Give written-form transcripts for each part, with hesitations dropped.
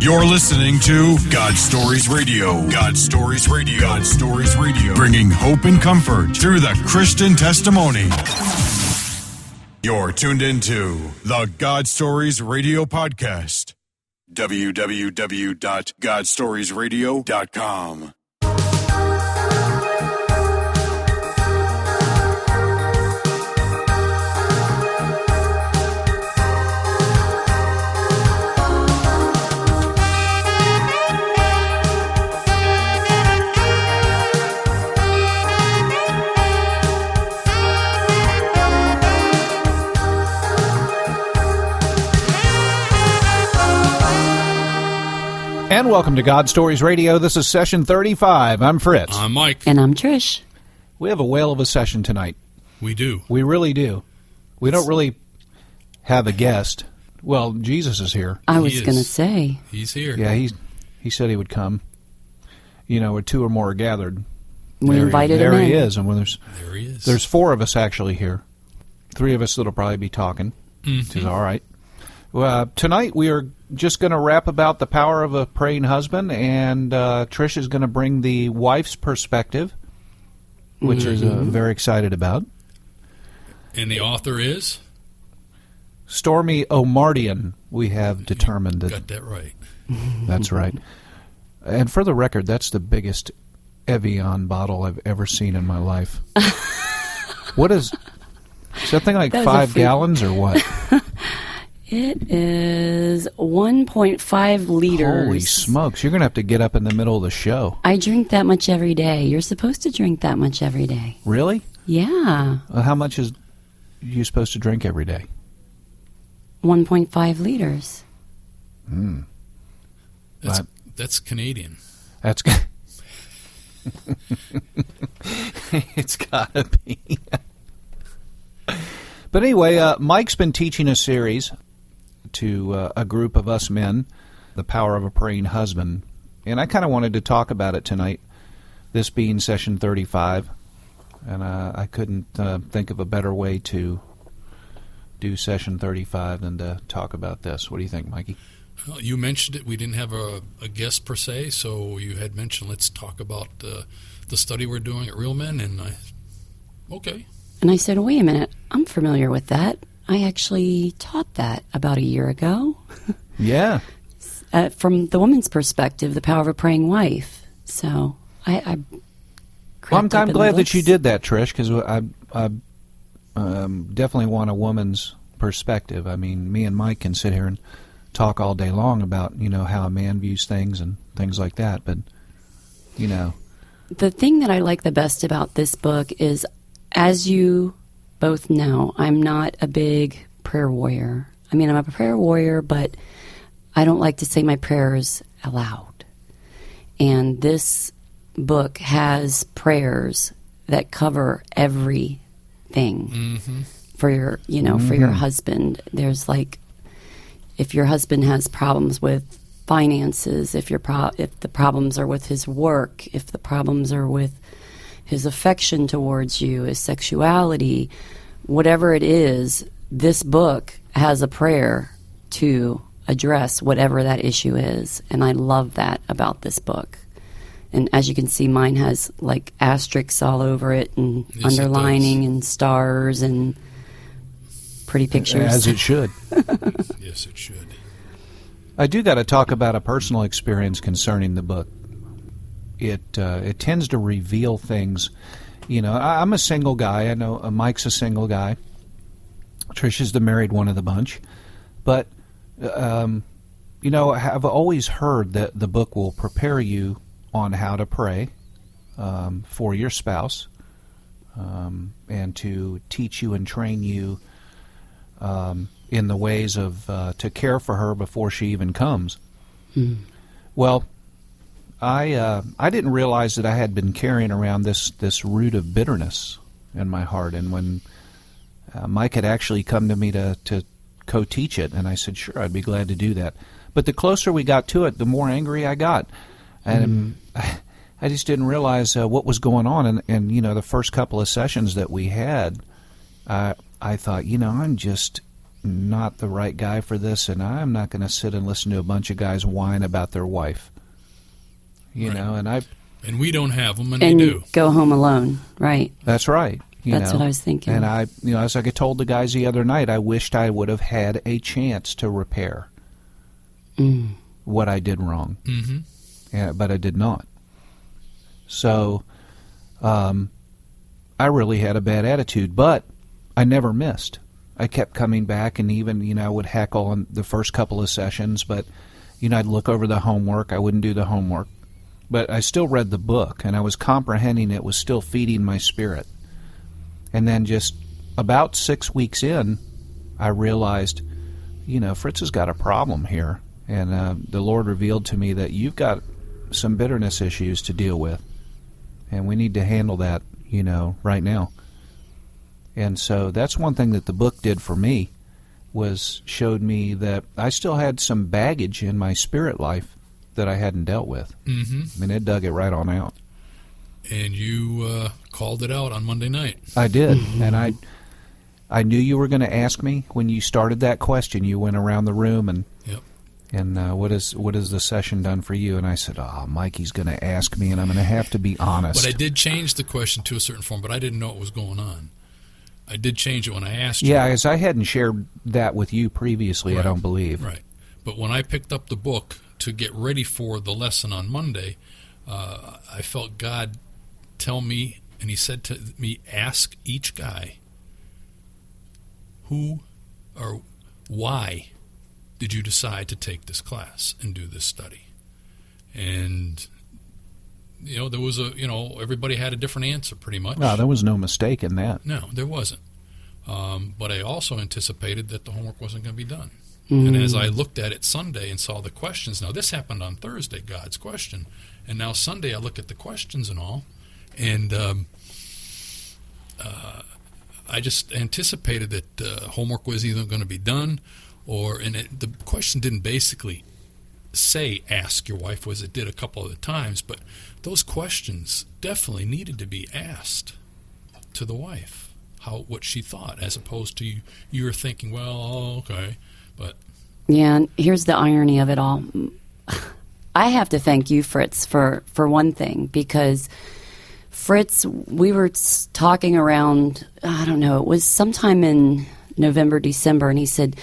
You're listening to God Stories Radio. God Stories Radio. God Stories Radio. Bringing hope and comfort through the Christian testimony. You're tuned into the God Stories Radio podcast. www.godstoriesradio.com. And welcome to God Stories Radio. This is session 35. I'm Fritz. I'm Mike. And I'm Trish. We have a whale of a session tonight. We do. We really do. We don't really have a guest. Well, Jesus is here. I was going to say. He's here. Yeah, he said he would come. You know, where two or more are gathered. We invited him in. There he is. And there he is. There's four of us actually here. Three of us that'll probably be talking, which is all right. Well, tonight we are just going to rap about the power of a praying husband, and Trish is going to bring the wife's perspective, which is very excited about. And the author is? Stormy O'Mardian, we have determined. You got that right. That's right. And for the record, that's the biggest Evian bottle I've ever seen in my life. What is that thing, like 5 gallons or what? It is 1.5 liters. Holy smokes. You're going to have to get up in the middle of the show. I drink that much every day. You're supposed to drink that much every day. Really? Yeah. How much is you supposed to drink every day? 1.5 liters. That's Canadian. That's it's got to be. But anyway, Mike's been teaching a series to a group of us men, The Power of a Praying Husband. And I kind of wanted to talk about it tonight, this being session 35. And I couldn't think of a better way to do session 35 than to talk about this. What do you think, Mikey? Well, you mentioned it. We didn't have a guest per se, so you had mentioned let's talk about the study we're doing at Real Men. And okay. And I said, wait a minute, I'm familiar with that. I actually taught that about a year ago. Yeah. From the woman's perspective, the power of a praying wife. So I'm glad that you did that, Trish, because I definitely want a woman's perspective. I mean, me and Mike can sit here and talk all day long about, how a man views things and things like that. But, the thing that I like the best about this book is, as you both know, I'm not a big prayer warrior. I mean, I'm a prayer warrior, but I don't like to say my prayers aloud. And this book has prayers that cover everything for your, for your husband. There's like, if your husband has problems with finances, if the problems are with his work, if the problems are with his affection towards you, his sexuality, whatever it is, this book has a prayer to address whatever that issue is. And I love that about this book. And as you can see, mine has like asterisks all over it and underlining and stars and pretty pictures. As it should. Yes, it should. I do got to talk about a personal experience concerning the book. It tends to reveal things. I'm a single guy. I know Mike's a single guy. Trish is the married one of the bunch. But, I've always heard that the book will prepare you on how to pray for your spouse and to teach you and train you in the ways of to care for her before she even comes. Well, I didn't realize that I had been carrying around this root of bitterness in my heart, and when Mike had actually come to me to co-teach it, and I said, sure, I'd be glad to do that. But the closer we got to it, the more angry I got, and I just didn't realize what was going on. And the first couple of sessions that we had, I thought, I'm just not the right guy for this, and I'm not going to sit and listen to a bunch of guys whine about their wife. You know, and we don't have them, and And they do. go home alone, right? That's right. That's what I was thinking. And as I told the guys the other night, I wished I would have had a chance to repair what I did wrong. Mm-hmm. Yeah, but I did not. So, I really had a bad attitude, but I never missed. I kept coming back, and even, I would heckle on the first couple of sessions, but, I'd look over the homework. I wouldn't do the homework. But I still read the book, and I was comprehending it, was still feeding my spirit. And then just about 6 weeks in, I realized, Fritz has got a problem here. And the Lord revealed to me that you've got some bitterness issues to deal with. And we need to handle that, right now. And so that's one thing that the book did for me, was showed me that I still had some baggage in my spirit life that I hadn't dealt with. Mm-hmm. I mean, it dug it right on out. And you called it out on Monday night. I did, and I knew you were going to ask me when you started that question. You went around the room and what has the session done for you? And I said, Mikey's going to ask me, and I'm going to have to be honest. But I did change the question to a certain form, but I didn't know what was going on. I did change it when I asked you. Yeah, as I hadn't shared that with you previously, Right. I don't believe. Right. But when I picked up the book to get ready for the lesson on Monday, I felt God tell me, and he said to me, ask each guy, who or why did you decide to take this class and do this study? And, there was everybody had a different answer pretty much. No, there was no mistake in that. No, there wasn't. But I also anticipated that the homework wasn't going to be done. And as I looked at it Sunday and saw the questions, now this happened on Thursday, God's question, and now Sunday I look at the questions and all, and I just anticipated that homework was either going to be done, the question didn't basically say ask your wife, was it did a couple of the times, but those questions definitely needed to be asked to the wife, what she thought, as opposed to you were thinking, well, okay. But Yeah, and here's the irony of it all. I have to thank you, Fritz, for one thing, because Fritz, we were talking around, I don't know, it was sometime in November, December, and he said,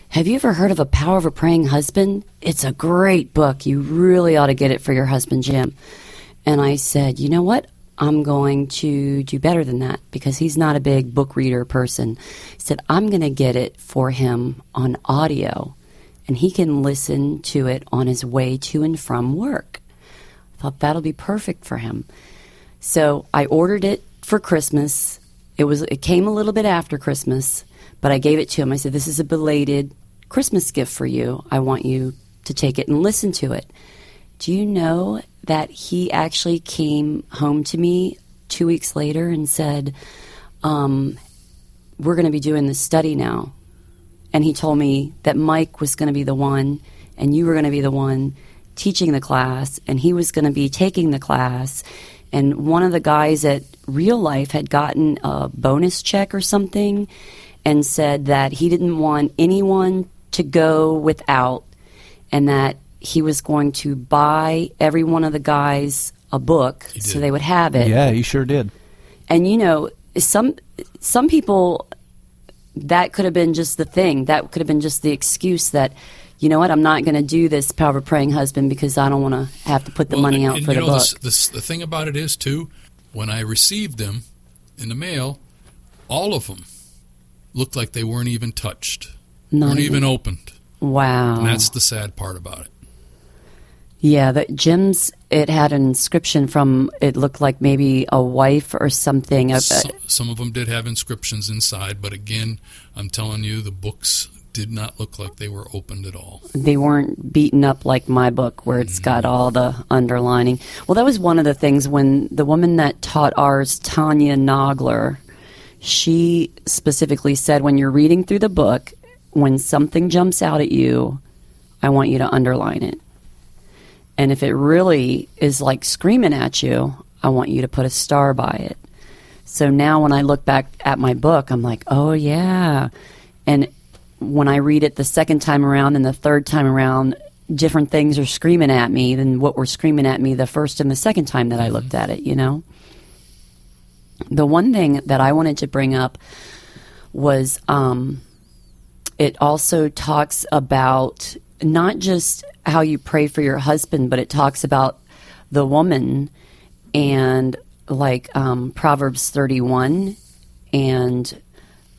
have you ever heard of A Power of a Praying Husband? It's a great book. You really ought to get it for your husband, Jim. And I said, you know what? I'm going to do better than that, because he's not a big book reader person. He said, I'm going to get it for him on audio, and he can listen to it on his way to and from work. I thought that'll be perfect for him. So I ordered it for Christmas. It came a little bit after Christmas, but I gave it to him. I said, this is a belated Christmas gift for you. I want you to take it and listen to it. Do you know that he actually came home to me 2 weeks later and said, we're going to be doing this study now. And he told me that Mike was going to be the one, and you were going to be the one teaching the class, and he was going to be taking the class. And one of the guys at Real Life had gotten a bonus check or something and said that he didn't want anyone to go without, and that he was going to buy every one of the guys a book so they would have it. Yeah, he sure did. And some people, that could have been just the thing. That could have been just the excuse that, you know what, I'm not going to do this Power of a Praying Husband because I don't want to have to put the money out for the book. The thing about it is, too, when I received them in the mail, all of them looked like they weren't even touched, weren't even opened. Wow. And that's the sad part about it. Yeah, Jim's, it had an inscription from, it looked like maybe a wife or something. Some of them did have inscriptions inside, but again, I'm telling you, the books did not look like they were opened at all. They weren't beaten up like my book where it's got all the underlining. Well, that was one of the things when the woman that taught ours, Tanya Nogler, she specifically said, when you're reading through the book, when something jumps out at you, I want you to underline it. And if it really is like screaming at you, I want you to put a star by it. So now when I look back at my book, I'm like, oh, yeah. And when I read it the second time around and the third time around, different things are screaming at me than what were screaming at me the first and the second time that I looked at it, you know? The one thing that I wanted to bring up was it also talks about not just how you pray for your husband, but it talks about the woman and like Proverbs 31 and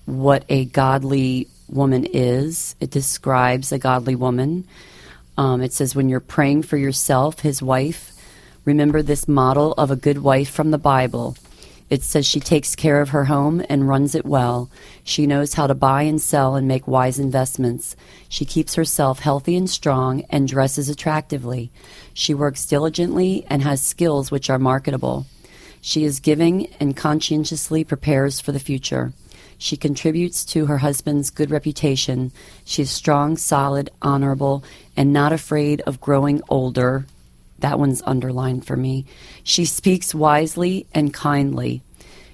what a godly woman is. It describes a godly woman. It says, when you're praying for yourself, his wife, remember this model of a good wife from the Bible. It says she takes care of her home and runs it well. She knows how to buy and sell and make wise investments. She keeps herself healthy and strong and dresses attractively. She works diligently and has skills which are marketable. She is giving and conscientiously prepares for the future. She contributes to her husband's good reputation. She is strong, solid, honorable, and not afraid of growing older. That one's underlined for me. She speaks wisely and kindly.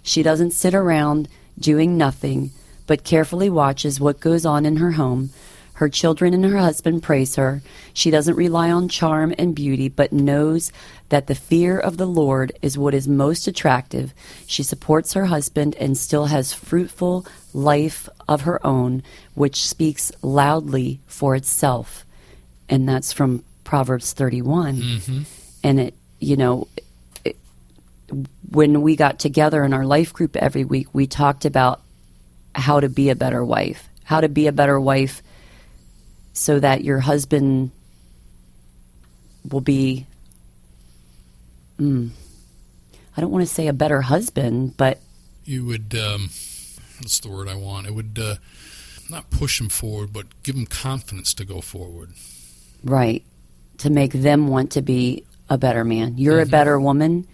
She doesn't sit around doing nothing, but carefully watches what goes on in her home. Her children and her husband praise her. She doesn't rely on charm and beauty, but knows that the fear of the Lord is what is most attractive. She supports her husband and still has fruitful life of her own, which speaks loudly for itself. And that's from Proverbs 31. Mm-hmm. And it, you know, when we got together in our life group every week, we talked about how to be a better wife, so that your husband will be, I don't want to say a better husband, but you would, what's the word I want? It would not push him forward, but give him confidence to go forward. Right. To make them want to be a better man. You're a better woman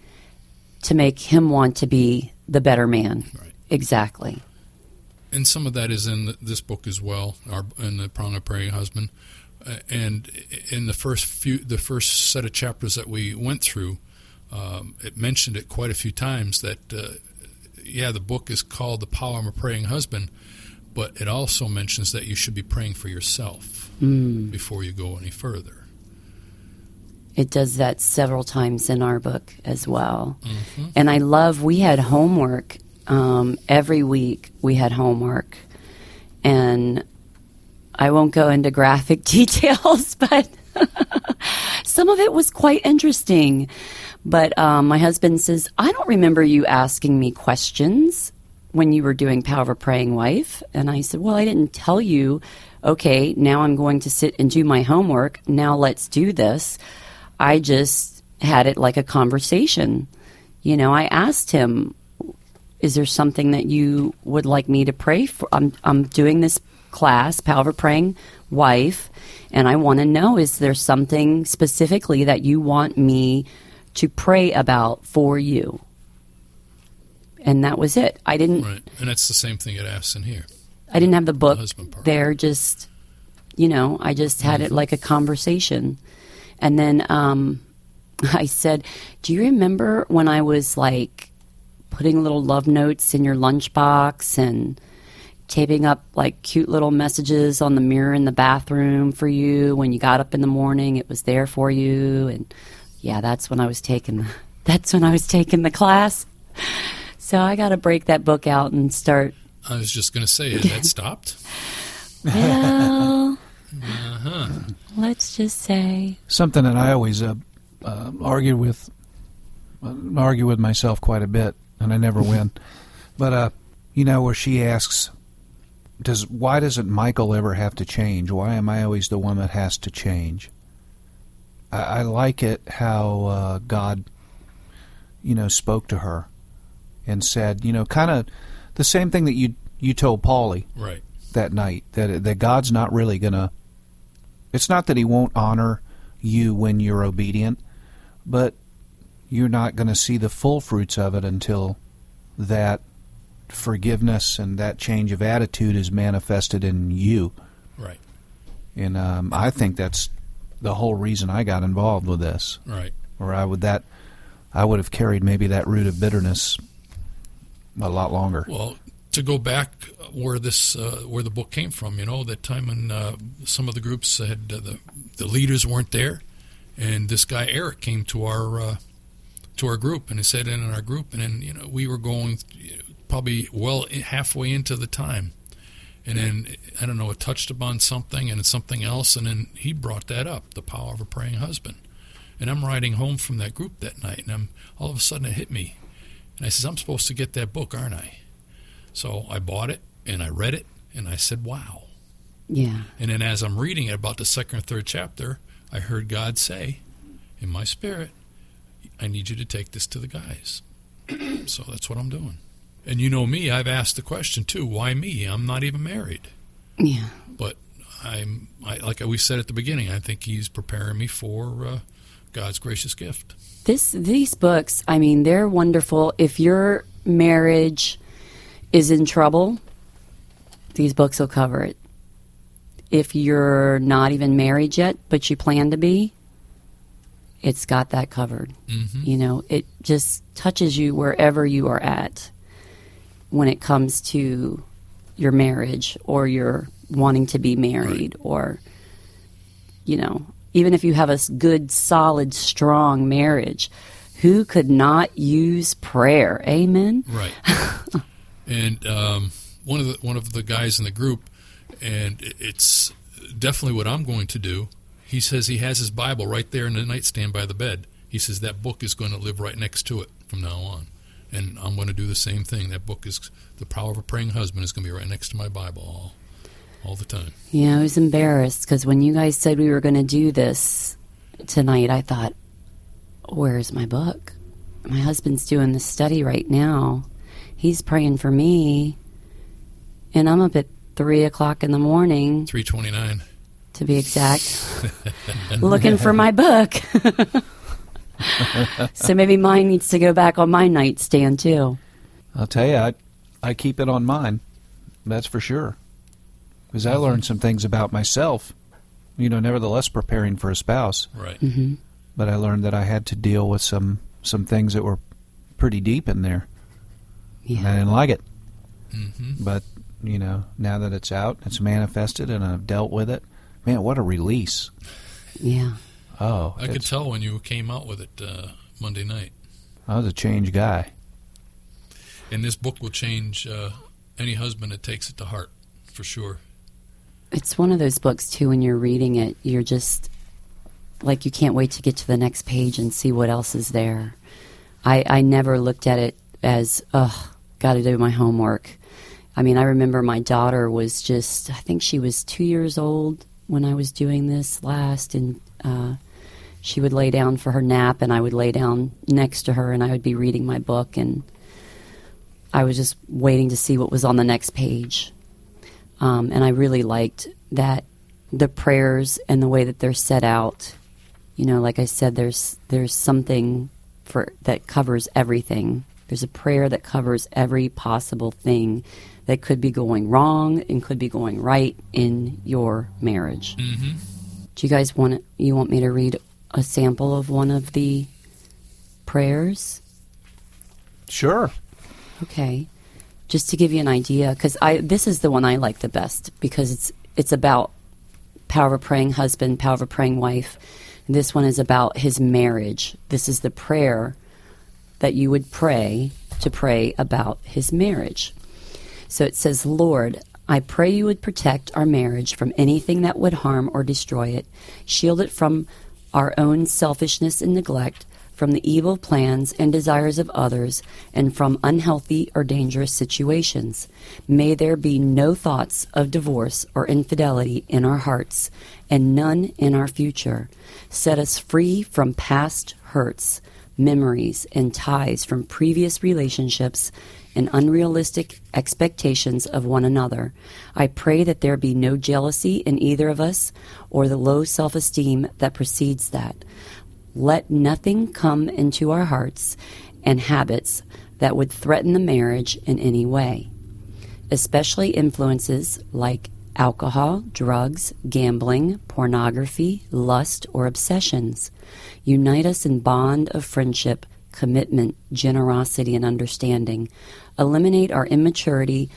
to make him want to be the better man. Right. Exactly. And some of that is in this book as well, in the Prong of Praying Husband. And in the first set of chapters that we went through, it mentioned it quite a few times that, the book is called The Power of a Praying Husband, but it also mentions that you should be praying for yourself before you go any further. It does that several times in our book as well. Mm-hmm. And I love, we had homework. Every week we had homework. And I won't go into graphic details, but some of it was quite interesting. But my husband says, I don't remember you asking me questions when you were doing Power of a Praying Wife. And I said, well, I didn't tell you, okay, now I'm going to sit and do my homework. Now let's do this. I just had it like a conversation. You know, I asked him, is there something that you would like me to pray for? I'm doing this class, Power of a Praying Wife, and I want to know, is there something specifically that you want me to pray about for you? And that was it. I didn't... Right, and that's the same thing it asks in here. I didn't have the book there, just, you know, I just had it like a conversation. And then I said, do you remember when I was like putting little love notes in your lunchbox and taping up like cute little messages on the mirror in the bathroom for you when you got up in the morning? It was there for you. And yeah, that's when I was taking the class. So I got to break that book out and start. I was just going to say, has that stopped? Well, let's just say something that I always argue with myself quite a bit, and I never win. But you know, where she asks, why doesn't Michael ever have to change? Why am I always the one that has to change? I like it how God, you know, spoke to her and said, you know, kind of the same thing that you told Paulie right that night, that God's not really gonna. It's not that He won't honor you when you're obedient, but you're not going to see the full fruits of it until that forgiveness and that change of attitude is manifested in you. Right. And I think that's the whole reason I got involved with this. Right. Or I would have carried maybe that root of bitterness a lot longer. Well, to go back where the book came from, that time when some of the groups had the leaders weren't there, and this guy Eric came to our group, and he sat in our group, and then we were going probably well halfway into the time, and then I don't know, it touched upon something and something else, and then he brought that up, the power of a praying husband. And I'm riding home from that group that night, and all of a sudden it hit me, and I says, I'm supposed to get that book, aren't I? So I bought it, and I read it, and I said, wow. Yeah. And then as I'm reading it, about the second or third chapter, I heard God say, in my spirit, I need you to take this to the guys. So that's what I'm doing. And you know me, I've asked the question, too, why me? I'm not even married. Yeah. But like we said at the beginning, I think he's preparing me for God's gracious gift. These books, I mean, they're wonderful. If your marriage is in trouble, these books will cover it. If you're not even married yet, but you plan to be, it's got that covered. Mm-hmm. It just touches you wherever you are at when it comes to your marriage, or you're wanting to be married, right. Or, even if you have a good, solid, strong marriage, who could not use prayer? Amen? Right. And one of the guys in the group, and it's definitely what I'm going to do, he says he has his Bible right there in the nightstand by the bed. He says that book is going to live right next to it from now on. And I'm going to do the same thing. That book is The Power of a Praying Husband is going to be right next to my Bible all the time. Yeah, I was embarrassed because when you guys said we were going to do this tonight, I thought, where's my book? My husband's doing this study right now. He's praying for me, and I'm up at 3 o'clock in the morning. 3:29. To be exact. Looking for my book. So maybe mine needs to go back on my nightstand, too. I'll tell you, I keep it on mine. That's for sure. Because I learned some things about myself, nevertheless preparing for a spouse. Right. Mm-hmm. But I learned that I had to deal with some things that were pretty deep in there. Yeah. And I didn't like it. Mm-hmm. But, now that it's out, it's manifested, and I've dealt with it, man, what a release. Yeah. Oh. I could tell when you came out with it Monday night. I was a changed guy. And this book will change any husband that takes it to heart, for sure. It's one of those books, too, when you're reading it, you're just, like, you can't wait to get to the next page and see what else is there. I never looked at it as, got to do my homework. I mean, I remember my daughter was just, I think she was 2 years old when I was doing this last, and she would lay down for her nap, and I would lay down next to her, and I would be reading my book, and I was just waiting to see what was on the next page. And I really liked that the prayers and the way that they're set out. Like I said, there's something that covers everything. There's a prayer that covers every possible thing that could be going wrong and could be going right in your marriage. Mm-hmm. Do you guys want me to read a sample of one of the prayers? Sure. Okay. Just to give you an idea, because this is the one I like the best, because it's about power of a praying husband, power of a praying wife. This one is about his marriage. This is the prayer that you would pray to pray about his marriage. So it says, Lord, I pray you would protect our marriage from anything that would harm or destroy it. Shield it from our own selfishness and neglect, from the evil plans and desires of others, and from unhealthy or dangerous situations. May there be no thoughts of divorce or infidelity in our hearts, and none in our future. Set us free from past hurts, memories, and ties from previous relationships and unrealistic expectations of one another. I pray that there be no jealousy in either of us or the low self-esteem that precedes that. Let nothing come into our hearts and habits that would threaten the marriage in any way, especially influences like alcohol, drugs, gambling, pornography, lust, or obsessions. Unite us in bond of friendship, commitment, generosity, and understanding. Eliminate our immaturity,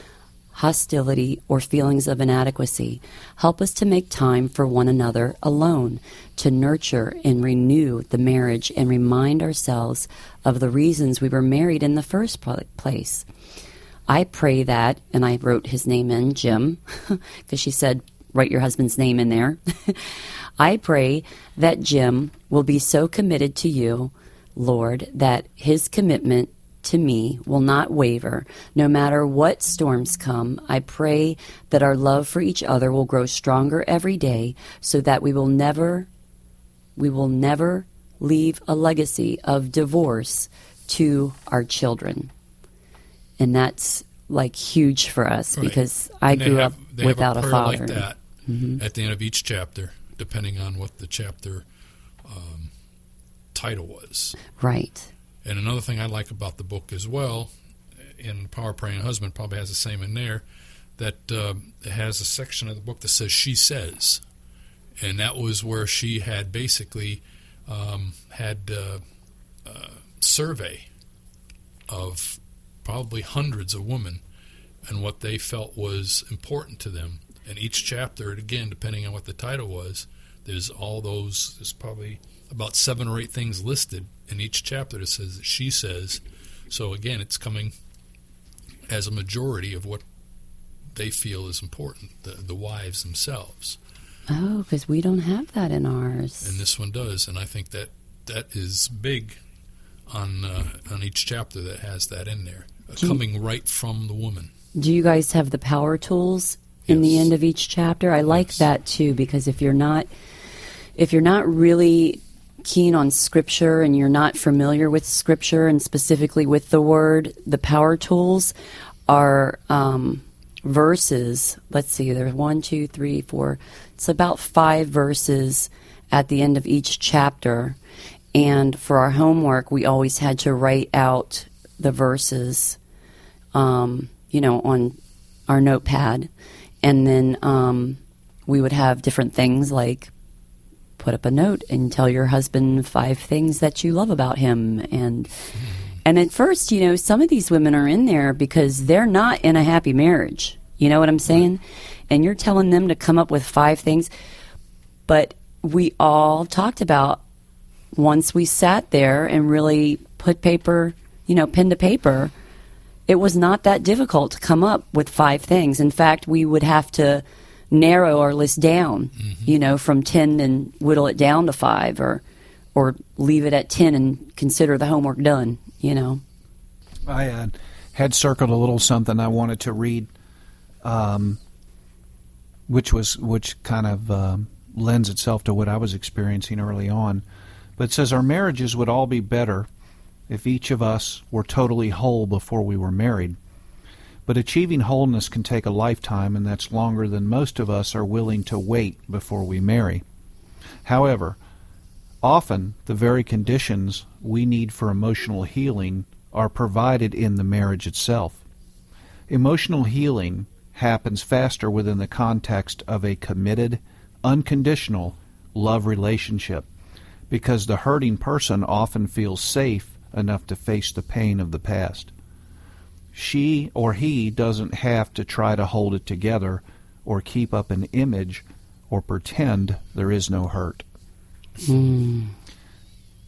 hostility, or feelings of inadequacy. Help us to make time for one another alone, to nurture and renew the marriage and remind ourselves of the reasons we were married in the first place. I pray that, and I wrote his name in, Jim, because she said, write your husband's name in there. I pray that Jim will be so committed to you, Lord, that his commitment to me will not waver, no matter what storms come. I pray that our love for each other will grow stronger every day, so that we will never leave a legacy of divorce to our children. And that's like huge for us, right. Because I grew up without a father. Like that at the end of each chapter, depending on what the chapter title was. Right. And another thing I like about the book as well, and Power of Praying Husband probably has the same in there, that it has a section of the book that says she says. And that was where she had basically had a survey of probably hundreds of women and what they felt was important to them. And each chapter, again, depending on what the title was, there's probably about 7 or 8 things listed in each chapter that says that she says. So again, it's coming as a majority of what they feel is important, the wives themselves. Oh, because we don't have that in ours. And this one does, and I think that is big on each chapter that has that in there, coming right from the woman. Do you guys have the power tools in the end of each chapter? I like that too, because if you're not really keen on Scripture and you're not familiar with Scripture and specifically with the Word, the power tools are verses. Let's see, there's 1, 2, 3, 4. It's about 5 verses at the end of each chapter. And for our homework, we always had to write out the verses, on our notepad. And then we would have different things like put up a note and tell your husband 5 things that you love about him. And at first, some of these women are in there because they're not in a happy marriage. You know what I'm saying? And you're telling them to come up with 5 things. But we all talked about, once we sat there and really put paper, pen to paper, it was not that difficult to come up with 5 things. In fact, we would have to narrow our list down, from 10 and whittle it down to 5, or leave it at 10 and consider the homework done, I had circled a little something I wanted to read, which kind of lends itself to what I was experiencing early on. But it says, our marriages would all be better if each of us were totally whole before we were married. But achieving wholeness can take a lifetime, and that's longer than most of us are willing to wait before we marry. However, often the very conditions we need for emotional healing are provided in the marriage itself. Emotional healing happens faster within the context of a committed, unconditional love relationship, because the hurting person often feels safe enough to face the pain of the past. She or he doesn't have to try to hold it together or keep up an image or pretend there is no hurt.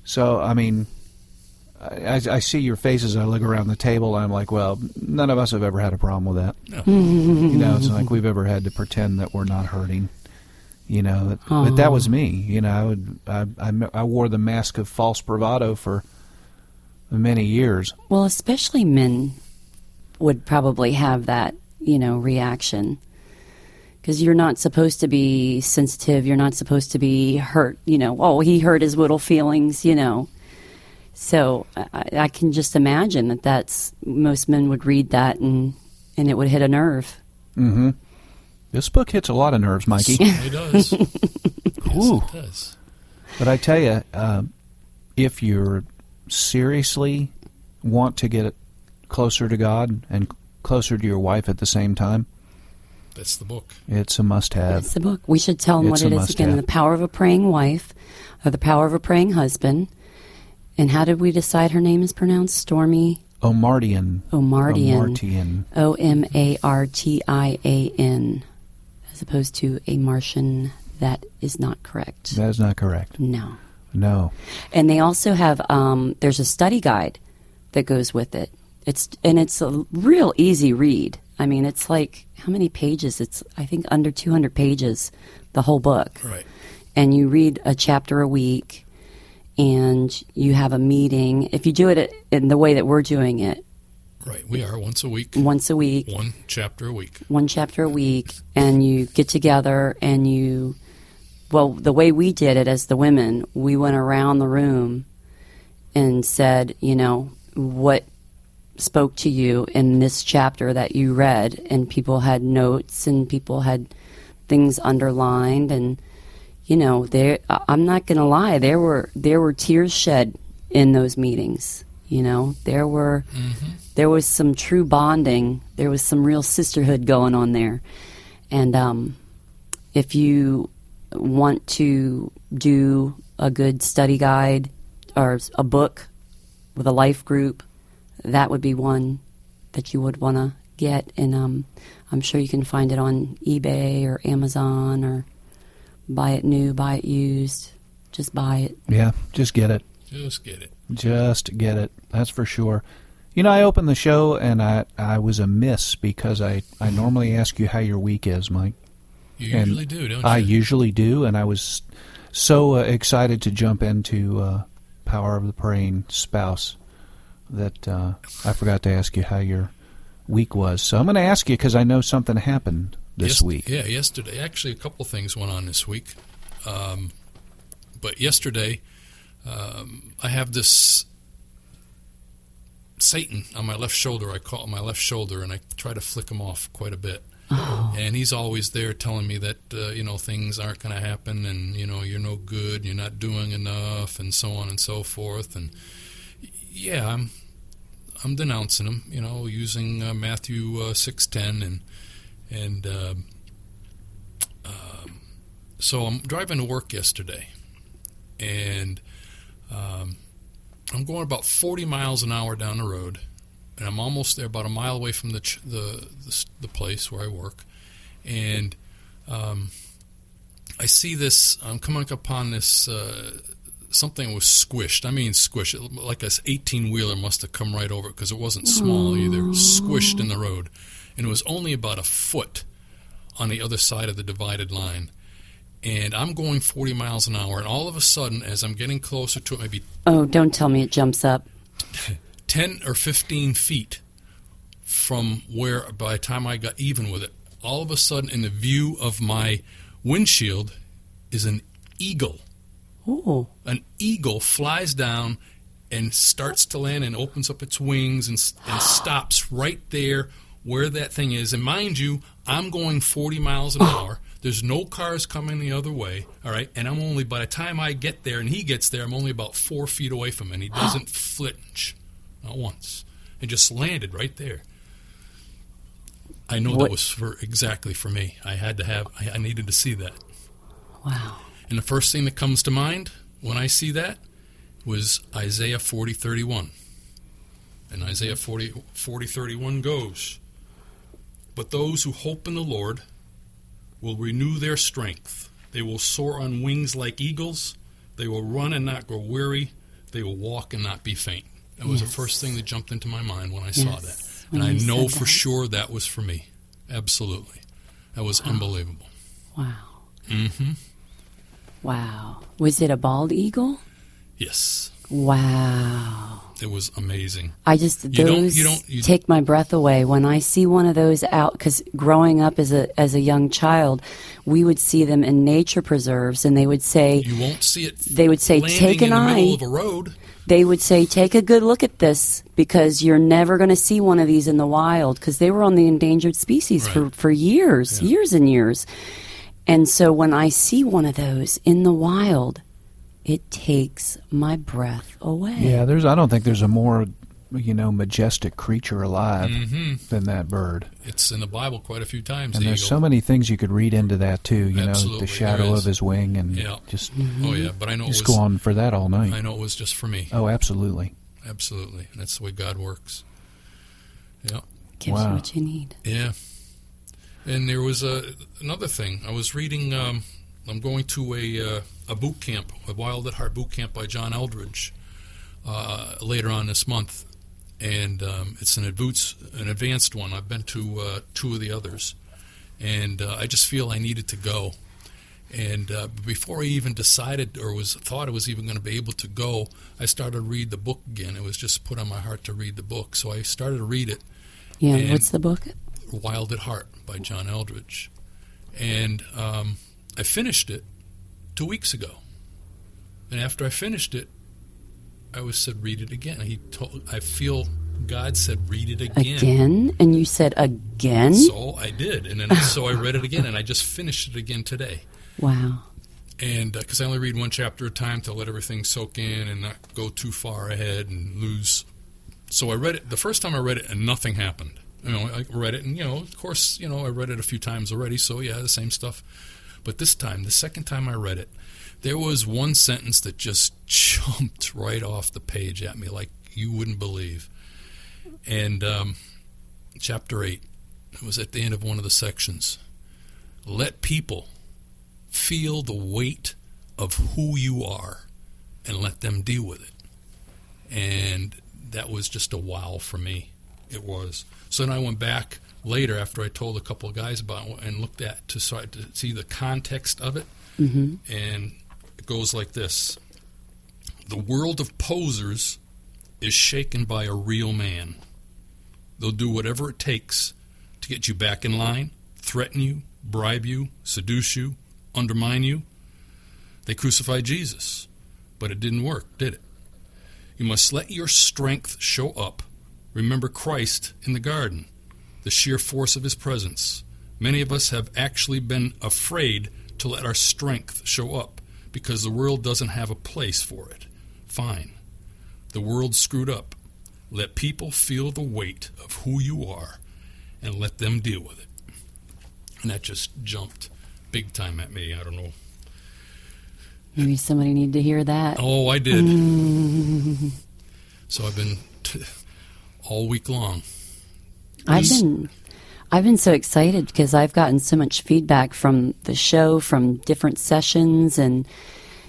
So, I see your faces. I look around the table, and I'm like, well, none of us have ever had a problem with that. No. It's not like we've ever had to pretend that we're not hurting. But that was me. I wore the mask of false bravado for many years. Well, especially men would probably have that, reaction. Because you're not supposed to be sensitive. You're not supposed to be hurt. He hurt his little feelings, So I can just imagine that's most men would read that and it would hit a nerve. Mm-hmm. This book hits a lot of nerves, Mikey. It does. Yes, it does. But I tell you, if you seriously want to get closer to God and closer to your wife at the same time, that's the book. It's a must-have. It's the book. We should tell them what it is again: The Power of a Praying Wife, or The Power of a Praying Husband. And how did we decide her name is pronounced? Stormy? Omartian. Omartian. Omartian. As opposed to a Martian. That is not correct. That is not correct. No. No. And they also have, there's a study guide that goes with it. It's a real easy read. I mean, it's like, how many pages? It's, I think, under 200 pages, the whole book. Right. And you read a chapter a week, and you have a meeting. If you do it in the way that we're doing it. Right. We are once a week. Once a week. One chapter a week. One chapter a week. And you get together and you, well, the way we did it as the women, we went around the room and said, you know, what spoke to you in this chapter that you read. And people had notes and people had things underlined. And, you know, I'm not going to lie, there were tears shed in those meetings. You know, there was some true bonding. There was some real sisterhood going on there. And if you want to do a good study guide or a book with a life group, that would be one that you would want to get. And I'm sure you can find it on eBay or Amazon, or buy it new, buy it used. Just buy it. Yeah, just get it. Just get it. Just get it. That's for sure. You know, I opened the show and I was amiss because I normally ask you how your week is, Mike. You usually do, don't you? I usually do, and I was so excited to jump into Power of the Praying Spouse that I forgot to ask you how your week was. So I'm going to ask you because I know something happened this week. Yeah, yesterday. Actually, a couple things went on this week. But yesterday, I have this Satan on my left shoulder. I call it my left shoulder, and I try to flick him off quite a bit. Oh. And he's always there telling me that, things aren't going to happen, and, you're no good, you're not doing enough, and so on and so forth. And, yeah, I'm denouncing him, using Matthew 6:10, and so I'm driving to work yesterday, and I'm going about 40 miles an hour down the road, and I'm almost there, about a mile away from the place where I work, and I see this. I'm coming upon this something was squished. I mean, squished, like a 18-wheeler must have come right over it because it wasn't small either. Squished in the road, and it was only about a foot on the other side of the divided line. And I'm going 40 miles an hour, and all of a sudden, as I'm getting closer to it, maybe... Oh, don't tell me it jumps up. 10 or 15 feet from where, by the time I got even with it, all of a sudden, in the view of my windshield, is an eagle. Ooh. An eagle flies down and starts to land and opens up its wings and stops right there where that thing is. And mind you, I'm going 40 miles an hour. There's no cars coming the other way, all right? And I'm only, by the time I get there and he gets there, I'm only about 4 feet away from him, and he doesn't flinch, not once. It just landed right there. I know that was exactly for me. I needed to see that. Wow. And the first thing that comes to mind when I see that was Isaiah 40:31. And Isaiah 40:31 goes, "But those who hope in the Lord will renew their strength. They will soar on wings like eagles. They will run and not grow weary. They will walk and not be faint." That was the first thing that jumped into my mind when I saw that. And I know for sure that was for me. Absolutely. That was unbelievable. Wow. Mm-hmm. Wow. Was it a bald eagle? Yes. Wow. It was amazing. I just, those take my breath away. When I see one of those out, because growing up as a young child, we would see them in nature preserves, and they would say... You won't see it. They would say, take an eye. In the middle of a road. They would say, take a good look at this, because you're never going to see one of these in the wild, because they were on the endangered species for years, years and years. And so when I see one of those in the wild, it takes my breath away. Yeah, I don't think there's a more majestic creature alive than that bird. It's in the Bible quite a few times. And the there's eagle. so many things you could read into that too. Absolutely, The shadow there of is. his wing, and just Oh yeah, but I know just go on for that all night. I know it was just for me. Oh, absolutely. Absolutely. That's the way God works. Yeah. Gives you what you need. Yeah. And there was another thing. I was reading, I'm going to a boot camp, a Wild at Heart boot camp by John Eldredge later on this month. And it's an advanced one. I've been to two of the others. And I just feel I needed to go. And before I even decided or thought I was even going to be able to go, I started to read the book again. It was just put on my heart to read the book. So I started to read it. Yeah, what's the book? Wild at Heart by John Eldredge. And I finished it 2 weeks ago. And after I finished it, I was said, read it again. I feel God said, read it again. Again? And you said again? So I did. And then so I read it again, and I just finished it again today. Wow. And because I only read one chapter at a time to let everything soak in and not go too far ahead and lose. So I read it the first time I read it, and nothing happened. I read it, and of course, I read it a few times already. So yeah, the same stuff. But this time, the second time I read it, there was one sentence that just jumped right off the page at me, like you wouldn't believe. And chapter 8, it was at the end of one of the sections. Let people feel the weight of who you are and let them deal with it. And that was just a wow for me. It was. So then I went back later after I told a couple of guys about it and looked at to see the context of it. Mm-hmm. And it goes like this. The world of posers is shaken by a real man. They'll do whatever it takes to get you back in line, threaten you, bribe you, seduce you, undermine you. They crucified Jesus, but it didn't work, did it? You must let your strength show up. Remember Christ in the garden, the sheer force of his presence. Many of us have actually been afraid to let our strength show up because the world doesn't have a place for it. Fine. The world's screwed up. Let people feel the weight of who you are and let them deal with it. And that just jumped big time at me. I don't know. Maybe somebody needed to hear that. Oh, I did. So I've been all week long. I've been so excited because I've gotten so much feedback from the show, from different sessions, and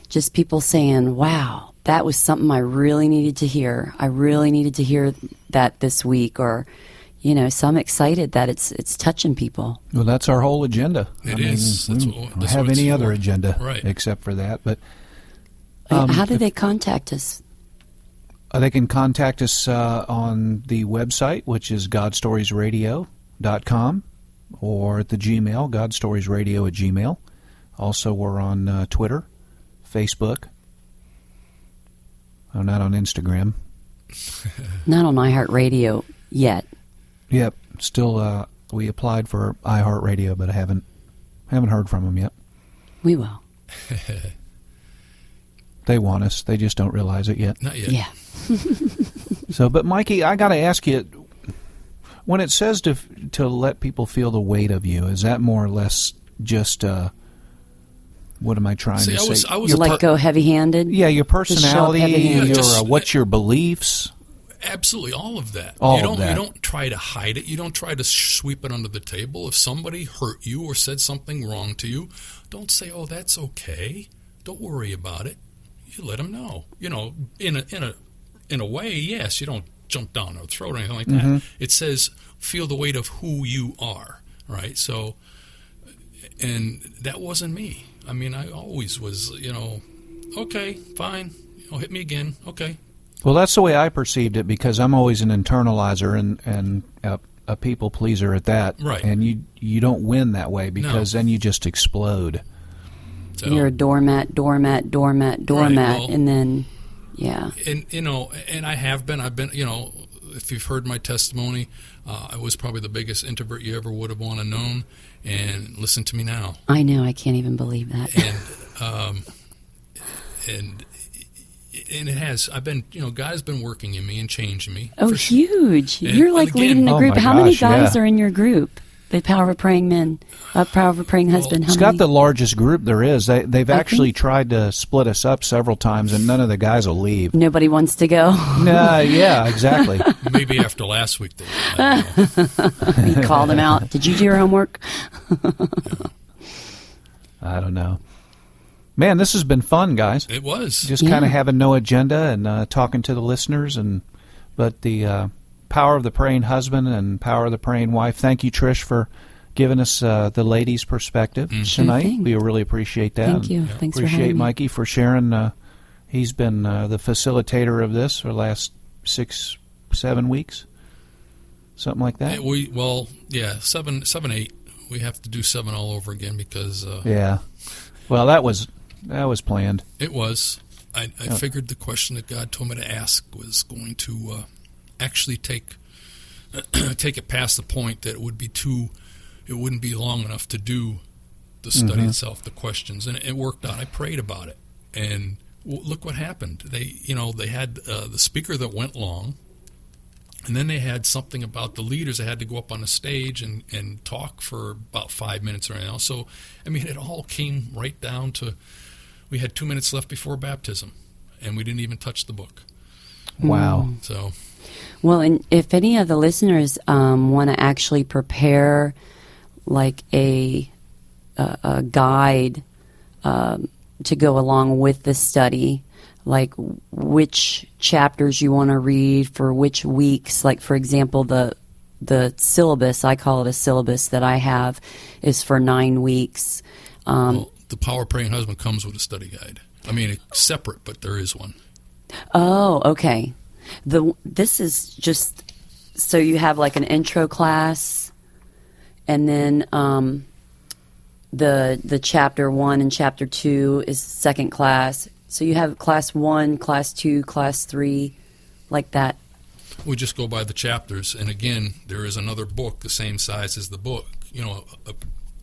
just people saying, wow, that was something I really needed to hear. I really needed to hear that this week, or so I'm excited that it's touching people. Well, that's our whole agenda. It is. We don't have any other agenda except for that. But how do they contact us? They can contact us on the website, which is godstoriesradio.com, or at the Gmail, godstoriesradio@gmail. Also, we're on Twitter, Facebook. Oh, not on Instagram. Not on iHeartRadio yet. Yep. Still, we applied for iHeartRadio, but I haven't heard from them yet. We will. They want us. They just don't realize it yet. Not yet. Yeah. So, but Mikey, I got to ask you, when it says to let people feel the weight of you, is that more or less just what am I trying to say? I was let go heavy-handed? Yeah, your personality, what's your beliefs? Absolutely, all of that. You don't try to hide it. You don't try to sweep it under the table. If somebody hurt you or said something wrong to you, don't say, "Oh, that's okay." Don't worry about it. You let them know. In a way, yes. You don't jump down their throat or anything like that. Mm-hmm. It says, "Feel the weight of who you are." Right. So, and that wasn't me. I mean, I always was. Okay, fine. Hit me again. Okay. Well, that's the way I perceived it because I'm always an internalizer and a people pleaser at that. Right. And you don't win that way because then you just explode. So, you're a doormat, right, well, and then, yeah. And, and I've been, if you've heard my testimony, I was probably the biggest introvert you ever would have wanted known. And listen to me now. I know, I can't even believe that. And And it has. I've been, God's been working in me and changing me. Oh, for sure. huge. And- You're like and again- leading a Oh group. my How many gosh, guys yeah. are in your group? The Power of a Praying Men, Power of a Praying Husband. How It's many? got the largest group there is. They've I actually think- tried to split us up several times, and none of the guys will leave. Nobody wants to go. Nah, yeah, exactly. Maybe after last week, they I don't know. You call them out. Did you do your homework? I don't know. Man, this has been fun, guys. It was. Just Yeah. kind of having no agenda and talking to the listeners, but the Power of the Praying Husband and Power of the Praying Wife. Thank you, Trish, for giving us the ladies' perspective tonight. thing. We really appreciate that. Thank you. Thanks for Appreciate having me. Mikey for sharing. He's been the facilitator of this for the last 6-7 weeks, something like that. Yeah, 7, 8. We have to do 7 all over again because Yeah. Well, that was planned. it was. I figured the question that God told me to ask was going to actually take it past the point that it wouldn't be long enough to do the study itself, the questions, and it worked out. I prayed about it, and look what happened. They had the speaker that went long, and then they had something about the leaders that had to go up on a stage and talk for about 5 minutes right now. So, I mean, it all came right down to we had 2 minutes left before baptism, and we didn't even touch the book. Wow. So, Well, and if any of the listeners want to actually prepare like a guide to go along with the study, like which chapters you want to read for which weeks, like for example, the syllabus, I call it a syllabus that I have, is for 9 weeks. the Power of Praying Husband comes with a study guide. I mean, it's separate, but there is one. Oh, okay. This is just so you have like an intro class, and then the chapter 1 and chapter 2 is second class. So you have class 1, class 2, class 3, like that. We just go by the chapters, and again, there is another book the same size as the book,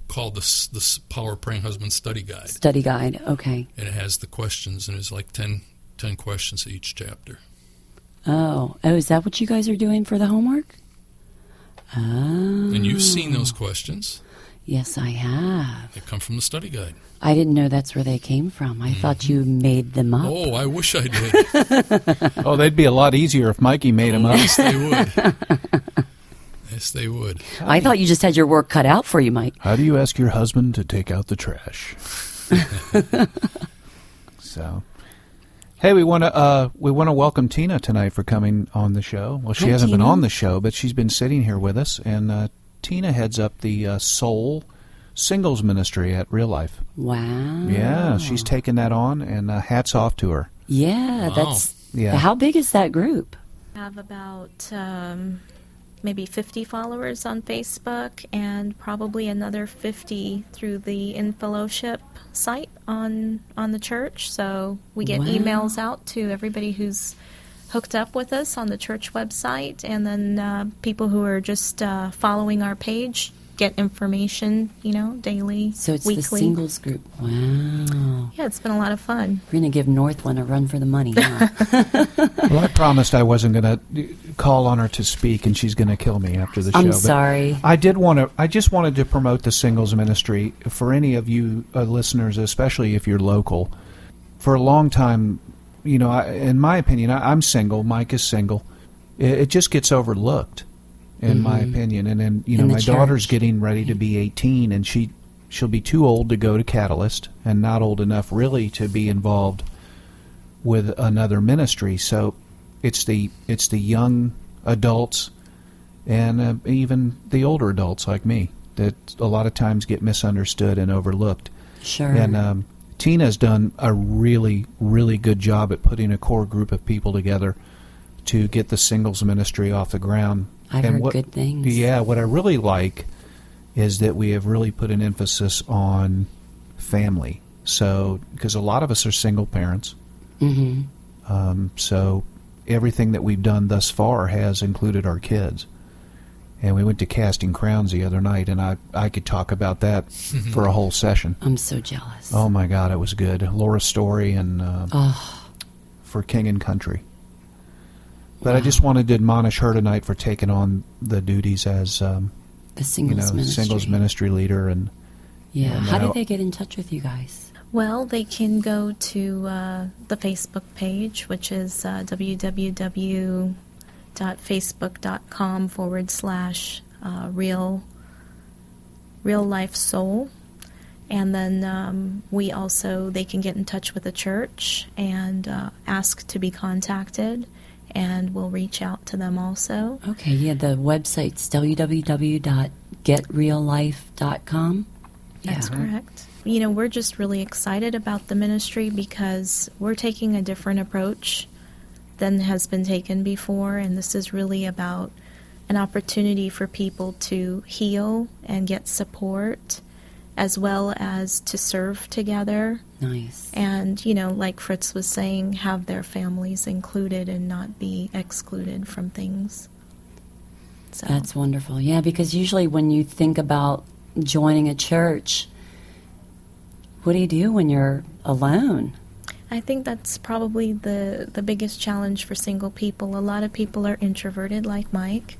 called the Power of Praying Husband Study Guide. Study guide, okay. And it has the questions, and it's like 10 questions each chapter. Oh, is that what you guys are doing for the homework? Oh. And you've seen those questions. Yes, I have. They come from the study guide. I didn't know that's where they came from. I thought you made them up. Oh, I wish I did. Oh, they'd be a lot easier if Mikey made them up. Yes, they would. Yes, they would. I thought you just had your work cut out for you, Mike. How do you ask your husband to take out the trash? So, hey, we want to welcome Tina tonight for coming on the show. Well, she Hi, hasn't been Tina. on the show, but she's been sitting here with us, and Tina heads up the Soul Singles Ministry at Real Life. Wow. Yeah, she's taken that on, and hats off to her. Yeah, Wow. that's. Yeah. How big is that group? Have about maybe 50 followers on Facebook and probably another 50 through the In Fellowship site on the church. So we get Wow. emails out to everybody who's hooked up with us on the church website, and then people who are just following our page get information, daily, So it's weekly. the singles group. Wow. Yeah, it's been a lot of fun. We're going to give Northland a run for the money, huh? Well, I promised I wasn't going to call on her to speak, and she's going to kill me after the show. I'm but sorry. I just wanted to promote the singles ministry for any of you listeners, especially if you're local. For a long time, in my opinion, I'm single. Mike is single. It just gets overlooked, in my opinion. And then, In the my daughter's church. getting ready to be 18, and she'll be too old to go to Catalyst and not old enough really to be involved with another ministry. So it's the young adults and even the older adults like me that a lot of times get misunderstood and overlooked. Sure. And Tina's done a really, really good job at putting a core group of people together to get the singles ministry off the ground. I've And heard good things. Yeah, what I really like is that we have really put an emphasis on family. So, because a lot of us are single parents. Mm-hmm. So everything that we've done thus far has included our kids. And we went to Casting Crowns the other night, and I could talk about that for a whole session. I'm so jealous. Oh my God, it was good. Laura Story and for King and Country. But I just wanted to admonish her tonight for taking on the duties as the singles ministry. Singles ministry leader. And how do they get in touch with you guys? Well, they can go to the Facebook page, which is www.facebook.com/real life soul. And then they can get in touch with the church and ask to be contacted, and we'll reach out to them also. Okay, yeah, the website's www.getreallife.com. That's correct. We're just really excited about the ministry because we're taking a different approach than has been taken before, and this is really about an opportunity for people to heal and get support, as well as to serve together. Nice. And, like Fritz was saying, have their families included and not be excluded from things. So. That's wonderful. Yeah, because usually when you think about joining a church, what do you do when you're alone? I think that's probably the biggest challenge for single people. A lot of people are introverted like Mike.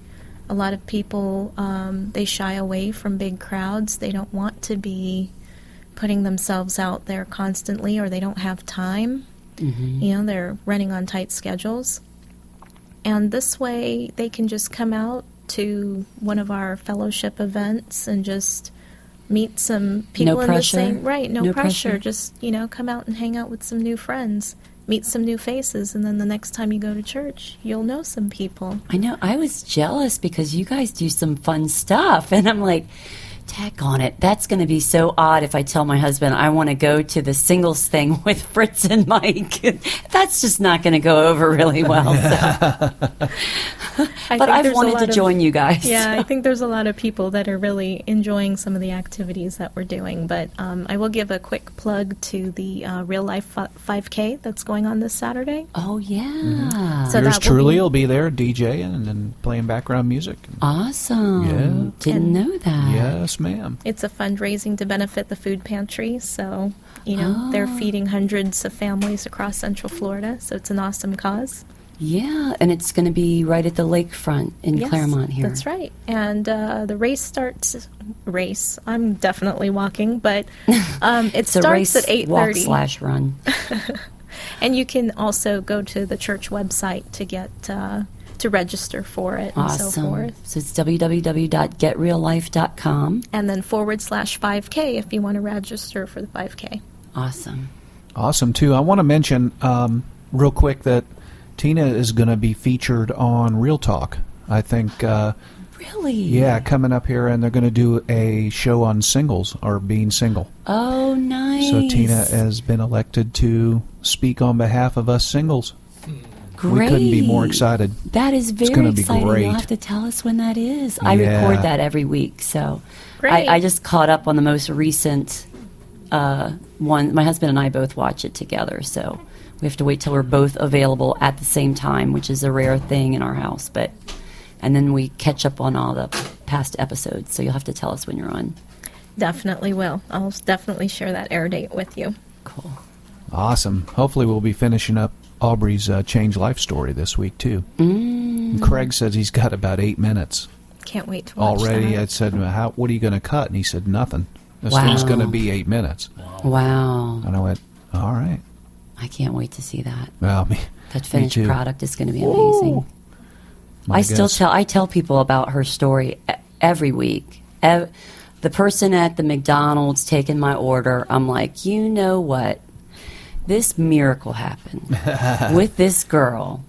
A lot of people, they shy away from big crowds. They don't want to be putting themselves out there constantly, or they don't have time. Mm-hmm. They're running on tight schedules. And this way, they can just come out to one of our fellowship events and just meet some people in the same... Right, no pressure. Just, come out and hang out with some new friends. Meet some new faces, and then the next time you go to church, you'll know some people. I know. I was jealous because you guys do some fun stuff, and I'm like, tack on it. That's going to be so odd if I tell my husband I want to go to the singles thing with Fritz and Mike. That's just not going to go over really well. So. But I've wanted to join you guys. Yeah, I think there's a lot of people that are really enjoying some of the activities that we're doing. But I will give a quick plug to the Real Life 5K that's going on this Saturday. Oh, yeah. Mm-hmm. So yours truly will be there DJing and playing background music. Awesome. Yeah. Didn't know that. Yes, ma'am. It's a fundraising to benefit the food pantry. So, they're feeding hundreds of families across Central Florida. So it's an awesome cause. Yeah, and it's going to be right at the lakefront in Claremont here. That's right. And the race starts... I'm definitely walking, but it starts at 8:30. Walk/run. And you can also go to the church website to get to register for it and so forth. So it's www.getreallife.com. And then /5K if you want to register for the 5K. Awesome, too. I want to mention real quick that Tina is going to be featured on Real Talk, I think. Really? Yeah, coming up here, and they're going to do a show on singles, or being single. Oh, nice. So Tina has been elected to speak on behalf of us singles. Great. We couldn't be more excited. That is very exciting. Great. You'll have to tell us when that is. I record that every week, so Great. I just caught up on the most recent one. My husband and I both watch it together, so we have to wait till we're both available at the same time, which is a rare thing in our house. And then we catch up on all the past episodes, so you'll have to tell us when you're on. Definitely will. I'll definitely share that air date with you. Cool. Awesome. Hopefully we'll be finishing up Aubrey's Change Life story this week, too. And Craig says he's got about 8 minutes. Can't wait to watch already. that. I said, what are you going to cut? And he said, nothing. This thing's going to be 8 minutes. Wow. And I went, all right. I can't wait to see that. Well, that finished me too. product is going to be amazing. I tell people about her story every week. The person at the McDonald's taking my order, I'm like, you know what? This miracle happened with this girl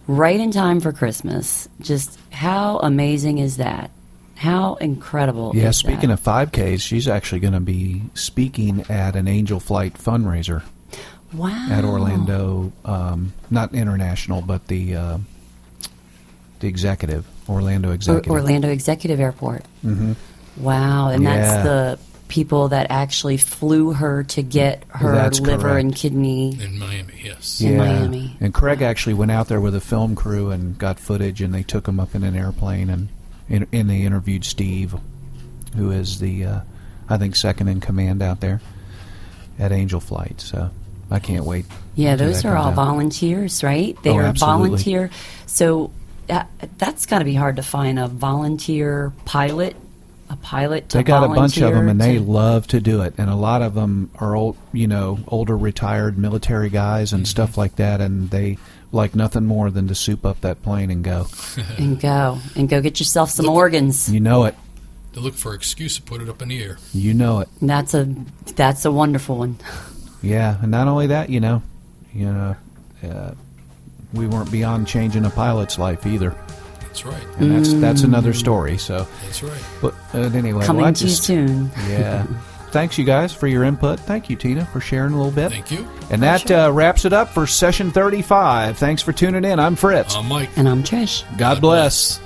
right in time for Christmas. Just how amazing is that? How incredible is that? Yeah, speaking of 5Ks, she's actually going to be speaking at an Angel Flight fundraiser. Wow. At Orlando, not International, but the executive, Orlando Executive. Orlando Executive Airport. Mm-hmm. Wow, and that's the people that actually flew her to get her liver correct. And kidney. In Miami, yes. Yeah. In Miami. And Craig actually went out there with a film crew and got footage, and they took him up in an airplane, and they interviewed Steve, who is the, I think, second in command out there at Angel Flight. So I can't wait. Yeah, until those that are comes all out. volunteers, right? They Oh, are absolutely. volunteer. So that's got to be hard to find a volunteer pilot, a pilot to They got a bunch of them, and they volunteer love to do it. And a lot of them are old, older retired military guys and stuff like that, and they like nothing more than to soup up that plane and go. and go get yourself some organs. You know it. They look for an excuse to put it up in the air. You know it. That's a wonderful one. Yeah, and not only that, we weren't beyond changing a pilot's life either, That's right. and that's another story. So, That's right. but anyway, Coming well, I to you just- soon. Yeah. Thanks, you guys, for your input. Thank you, Tina, for sharing a little bit. Thank you. And that wraps it up for session 35. Thanks for tuning in. I'm Fritz. Mike. And I'm Trish. God bless.